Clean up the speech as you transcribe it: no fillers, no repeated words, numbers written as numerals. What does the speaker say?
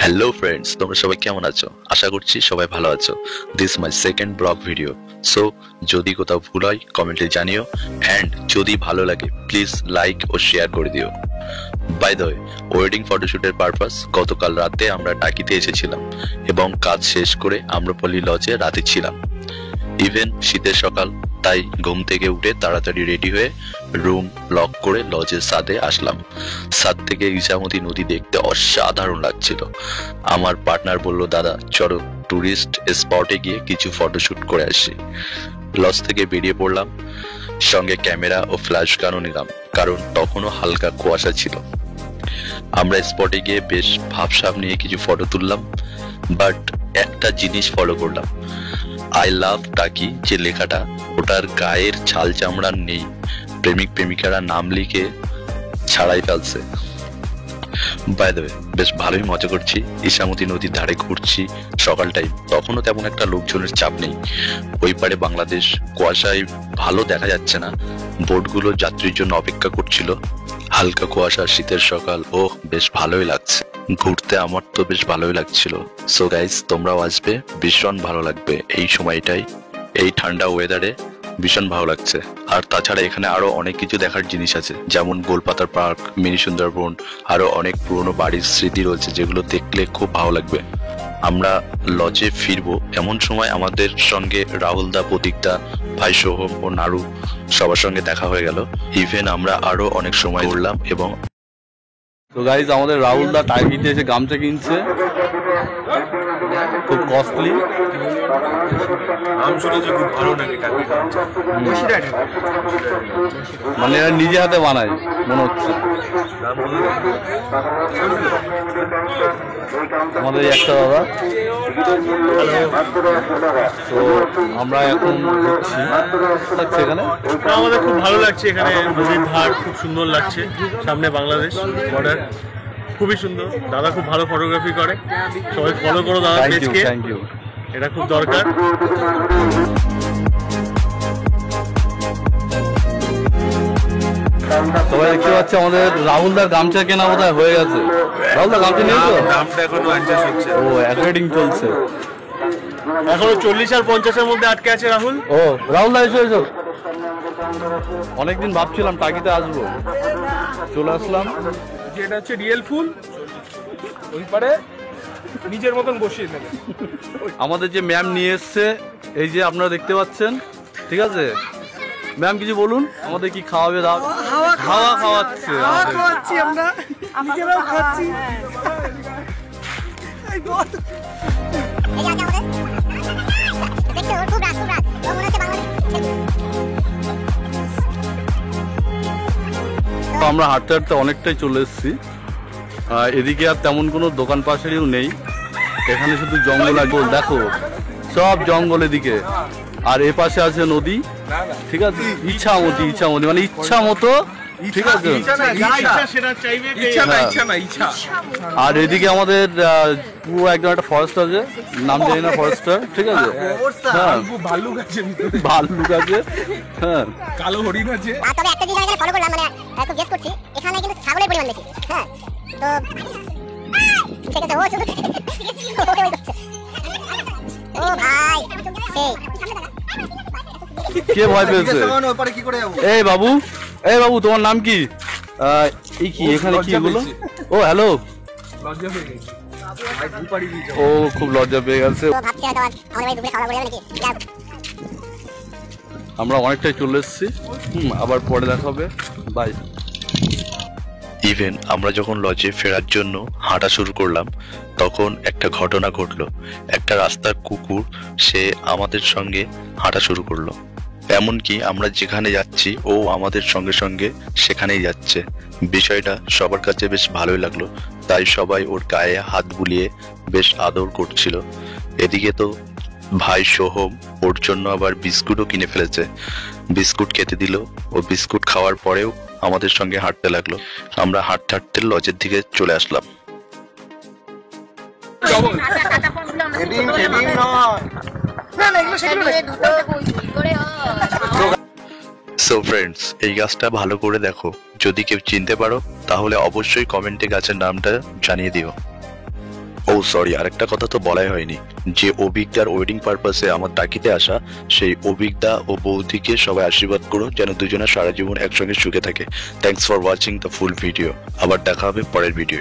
Hello friends, তোমরা সবাই কেমন আছো? আশা করছি সবাই ভালো আছো। This my second blog video. So যদি কোথাও ভুল হয় কমেন্টে জানিও, অ্যান্ড যদি ভালো লাগে প্লিজ লাইক ও শেয়ার করে দিও। বাই দ্য ওয়ে, ওয়েডিং ফটোশুটের পারপাস গতকাল রাতে আমরা টাকিতে এসেছিলাম এবং কাজ শেষ করে আম্রপল্লী লজে রাতে ছিলাম। ইভেন শীতের সকাল, তাই ঘুম থেকে উঠে তাড়াতাড়ি রেডি হয়ে রুম লক করে লজের ছাদে আসলাম। ছাদ থেকে ইছামতি নদী দেখতে অসাধারণ লাগছিল। আমার পার্টনার বলল, দাদা চলো টুরিস্ট স্পটে গিয়ে কিছু ফটোশুট করে আসি। লজ থেকে বেরিয়ে পড়লাম, সঙ্গে ক্যামেরা ও ফ্ল্যাশ গানও নিলাম, কারণ তখনও হালকা কুয়াশা ছিল। আমরা স্পটে গিয়ে বেশ ভাবসাব নিয়ে কিছু ফটো তুললাম, বাট একটা জিনিস ফলো করলাম, আই লাভ টাকি যে লেখাটা, ওটার গায়ের ছাল চামড়া নেই। প্রেমিক প্রেমিকারা নাম লিখে ছাড়াই ফেলছে। বাই দ্য ওয়ে, বেশ ভালোই মজা করছি। ইছামতি নদীর ধারে ঘুরছি সকাল টাইম, তখনও তেমন একটা লোকজনের চাপ নেই। ওই পারে বাংলাদেশ, কুয়াশায় ভালো দেখা যাচ্ছে না। বোটগুলো যাত্রীর জন্য অপেক্ষা করছিল। হালকা কুয়াশা, শীতের সকাল, ওহ বেশ ভালোই লাগছে। ঘুরতে আমার তো বেশ ভালোই লাগছিল। সো গাইস, তোমরাও আসবে, ভীষণ ভালো লাগবে এই সময়টাই। এই ঠান্ডা ওয়েদারে ভীষণ ভালো লাগছে। আর তাছাড়া এখানে আরো অনেক কিছু দেখার জিনিস আছে, যেমন গোলপাতার পার্ক, মিনি সুন্দরবন, আরো অনেক পুরনো বাড়ির স্মৃতি রয়েছে যেগুলো দেখলে খুব ভালো লাগবে। আমরা লজে ফিরবো এমন সময় আমাদের সঙ্গে রাহুল দা, প্রতীক দা, ভাই সোহম ও নাড়ু সবার সঙ্গে দেখা হয়ে গেল। ইভেন আমরা আরো অনেক সময় ঘুরলাম। এবং তো গাইজ, আমাদের রাহুল দা টাইকিতে এসে গামছা কিনছে, খুব কস্টলি। মানে এরা নিজে হাতে বানায় মনে হচ্ছে। আমাদের একটা দাদা। তো আমরা এখন হচ্ছি এখানে, আমাদের খুব ভালো লাগছে। এখানে নদীর ধার খুব সুন্দর লাগছে, সামনে বাংলাদেশ বর্ডার, খুবই সুন্দর। দাদা খুব ভালো ফটোগ্রাফি করে, সবাই ফলো করো দাদা পেজকে, থ্যাংক ইউ। এটা খুব দরকার। সবাই দেখতে পাচ্ছে আমাদের রাহুল দার গামছা কেনা বোধহয় হয়ে গেছে। রাহুল দা গামছা নিয়েছো? ও অ্যাডভার্টাইজিং চলছে এখনো 40 আর 50-এর মধ্যে আটকে আছে রাহুল। ও রাহুল দা এসো এসো। অনেকদিন ভাবছিলাম টাকিতে আসবো, চলে আসলাম। যেটা হচ্ছে রিয়েল ফুল, ওই পারে নিজের মতন বসিয়ে নেবে। আমাদের যে ম্যাম নিয়ে এসছে, এই যে আপনারা দেখতে পাচ্ছেন, ঠিক আছে ম্যাম কিছু বলুন, আমাদের কি খাওয়াবে? হাওয়া খাওয়াচ্ছে, আমরা নিজেরাও খাচ্ছি। আমরা হাঁটতে হাঁটতে অনেকটাই চলে এসেছি। এদিকে আর তেমন কোনো দোকান পাশারিও নেই, এখানে শুধু জঙ্গল আর দেখো, সব জঙ্গল এদিকে। আর এ পাশে আছে নদী, ঠিক আছে, ইছামতি মানে ইচ্ছা মতো, ঠিক আছে। আর এদিকে আমাদের পুরো একদম একটা ফরেস্ট আছে, নাম জানি না ফরেস্টার, ঠিক আছে। হ্যাঁ, ভাল্লুক আছে, হ্যাঁ, কালো হরিণ আছে। তবে একটা জিনিস আমি ফলো করলাম, মানে খুব গেস করছি, এখানে কিন্তু ছাগলের পরিমাণ বেশি। হ্যাঁ, তো ও ভাই কে ভয় পেয়েছে? এই বাবু তোমার নাম কি? এই কি এখানে কি এগুলো? ও হ্যালো, ও খুব লজ্জা পেয়ে গেছে। আমরা অনেকটাই চলে এসেছি, আবার পরে দেখা হবে, বাই। ইভেন আমরা যখন লজে ফেরার জন্য হাঁটা শুরু করলাম, তখন একটা ঘটনা ঘটলো। একটা রাস্তার কুকুর, সে আমাদের সঙ্গে হাঁটা শুরু করলো। এমনকি আমরা যেখানে যাচ্ছি ও আমাদের সঙ্গে সঙ্গে সেখানেই যাচ্ছে। বিষয়টা সবার কাছে বেশ ভালোই লাগলো, তাই সবাই ওর গায়ে হাত বুলিয়ে বেশ আদর করছিল। এদিকে তো ভাই সোহম ওর জন্য আবার বিস্কুটও কিনে ফেলেছে, বিস্কুট খেতে দিল। ও বিস্কুট খাওয়ার পরেও আমাদের সঙ্গে হাঁটতে লাগলো। আমরা হাঁটতে হাঁটতে লজের দিকে চলে আসলাম। সো ফ্রেন্ডস, এই গাছটা ভালো করে দেখো, যদি কেউ চিনতে পারো তাহলে অবশ্যই কমেন্টে গাছের নামটা জানিয়ে দিও। ও সরি, আরেকটা কথা তো বলাই হয়নি, যে অভিজ্ঞার ওয়েডিং পারপাসে আমার তাকিতে আসা সেই অভিজ্ঞা ও বৌদিকে সবাই আশীর্বাদ করো যেন দুজনে সারা জীবন একসঙ্গে সুখে থাকে। Thanks for watching the full video. আবার দেখা হবে পরের ভিডিও।